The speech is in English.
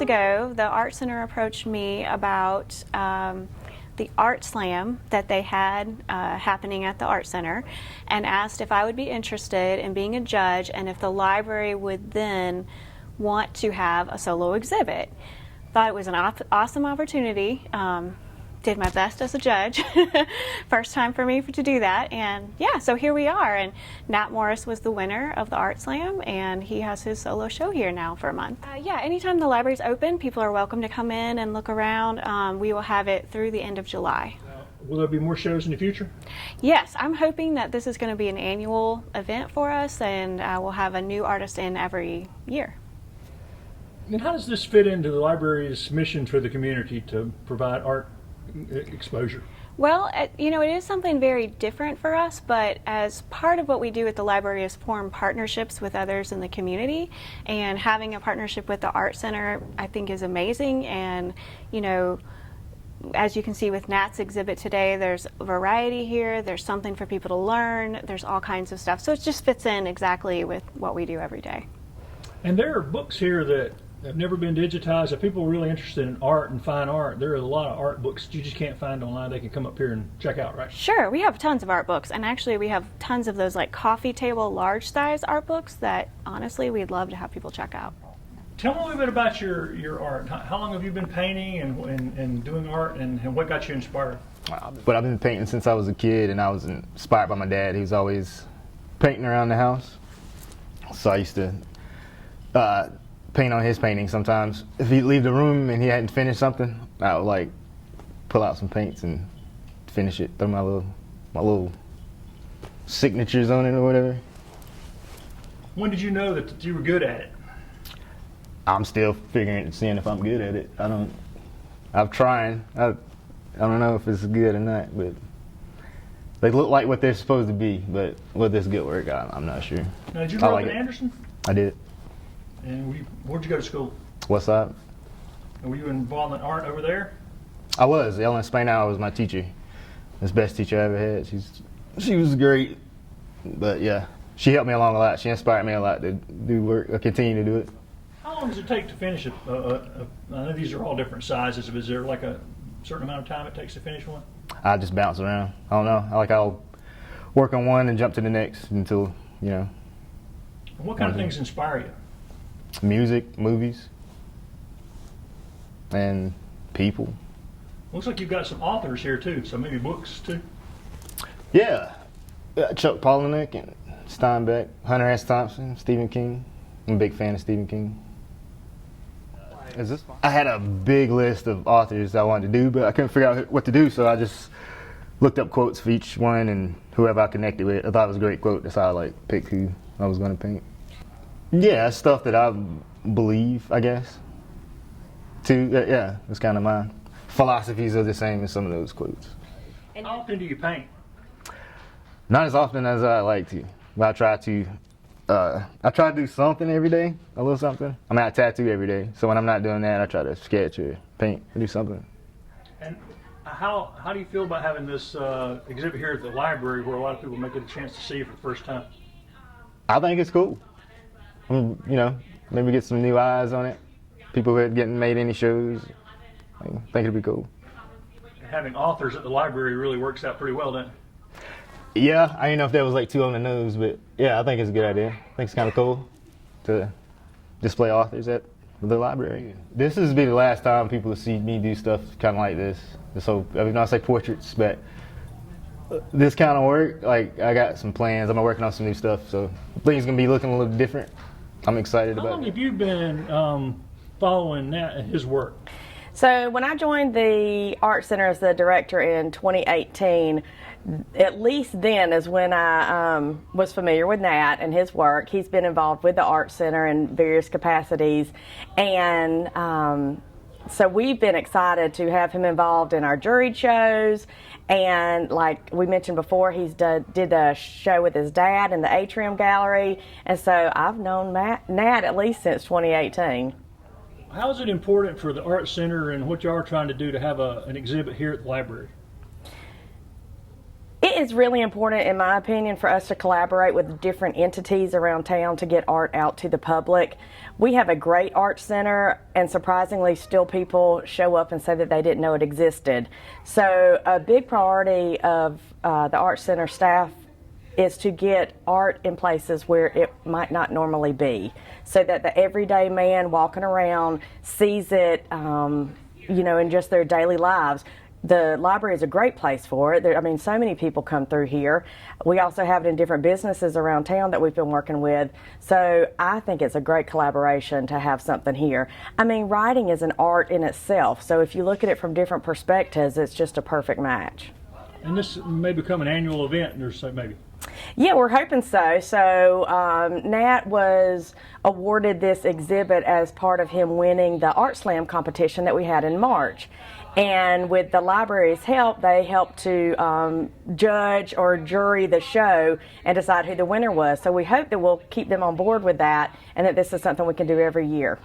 months ago, the Art Center approached me about the Art Slam that they had happening at the Art Center, and asked if I would be interested in being a judge and if the library would then want to have a solo exhibit. Thought it was an awesome opportunity. Did my best as a judge. First time for me to do that, and yeah, so here we are. And Nat Morris was the winner of the Art Slam, and he has his solo show here now for a month. Yeah, anytime the library's open, people are welcome to come in and look around. We will have it through the end of July. Will there be more shows in the future? Yes, I'm hoping that this is going to be an annual event for us, and we'll have a new artist in every year. And how does this fit into the library's mission for the community to provide art exposure? Well, you know, it is something very different for us, but as part of what we do at the library is form partnerships with others in the community, and having a partnership with the Art Center I think is amazing. And you know, as you can see with Nat's exhibit today, there's variety here, there's something for people to learn, there's all kinds of stuff, so it just fits in exactly with what we do every day. And there are books here that have never been digitized. If people are really interested in art and fine art, there are a lot of art books that you just can't find online. They can come up here and check out, right? Sure, we have tons of art books, and actually we have tons of those like coffee table large size art books that honestly we'd love to have people check out. Tell me a little bit about your art. How long have you been painting and doing art, and what got you inspired? But I've been painting since I was a kid, and I was inspired by my dad. He was always painting around the house, so I used to paint on his paintings sometimes. If he'd leave the room and he hadn't finished something, I would like pull out some paints and finish it, throw my little signatures on it or whatever. When did you know that you were good at it? I'm still seeing if I'm good at it. I'm trying. I don't know if it's good or not, but they look like what they're supposed to be, but whether it's good work, I'm not sure. Now, did you grow up in Anderson? I did. And where'd you go to school? West Side. And were you involved in art over there? I was. Ellen Spainow was my teacher. That's the best teacher I ever had. She was great. But yeah, she helped me along a lot. She inspired me a lot to do work, or continue to do it. How long does it take to finish I know these are all different sizes, but is there like a certain amount of time it takes to finish one? I just bounce around. I don't know. I'll work on one and jump to the next until, you know. And what kind of things inspire you? Music, movies, and people. Looks like you've got some authors here too, so maybe books too. Yeah, Chuck Palahniuk and Steinbeck, Hunter S. Thompson, Stephen King. I'm a big fan of Stephen King. Is this fun? I had a big list of authors I wanted to do, but I couldn't figure out what to do, so I just looked up quotes for each one and whoever I connected with. I thought it was a great quote. That's how I picked who I was going to paint. Yeah, stuff that I believe, I guess. Yeah, it's kind of my philosophies are the same as some of those quotes. And how often do you paint? Not as often as I like to, but I try to do something every day, a little something. I tattoo every day, so when I'm not doing that, I try to sketch or paint or do something. And how do you feel about having this exhibit here at the library where a lot of people may get a chance to see you for the first time? I think it's cool. You know, maybe get some new eyes on it. People who hadn't made any shows. I think it'd be cool. Having authors at the library really works out pretty well, doesn't it? Yeah, I didn't know if that was too on the nose, but yeah, I think it's a good idea. I think it's kind of cool to display authors at the library. This is be the last time people will see me do stuff kind of like this. So, I say portraits, but this kind of work, I got some plans. I'm working on some new stuff, so things gonna be looking a little different. I'm excited about it. How long have you been following Nat and his work? So when I joined the Art Center as the director in 2018, at least then is when I was familiar with Nat and his work. He's been involved with the Art Center in various capacities, and so we've been excited to have him involved in our juried shows. And like we mentioned before, he's did a show with his dad in the Atrium Gallery, and so I've known Nat at least since 2018. How is it important for the Art Center and what you are trying to do to have an exhibit here at the library? It it's really important, in my opinion, for us to collaborate with different entities around town to get art out to the public. We have a great art center, and surprisingly, still people show up and say that they didn't know it existed. So a big priority of the art center staff is to get art in places where it might not normally be, so that the everyday man walking around sees it, in just their daily lives. The library is a great place for it. So many people come through here. We also have it in different businesses around town that we've been working with. So I think it's a great collaboration to have something here. Writing is an art in itself. So if you look at it from different perspectives, it's just a perfect match. And this may become an annual event, or so maybe. Yeah, we're hoping so. So Nat was awarded this exhibit as part of him winning the Art Slam competition that we had in March. And with the library's help, they helped to judge or jury the show and decide who the winner was. So we hope that we'll keep them on board with that, and that this is something we can do every year.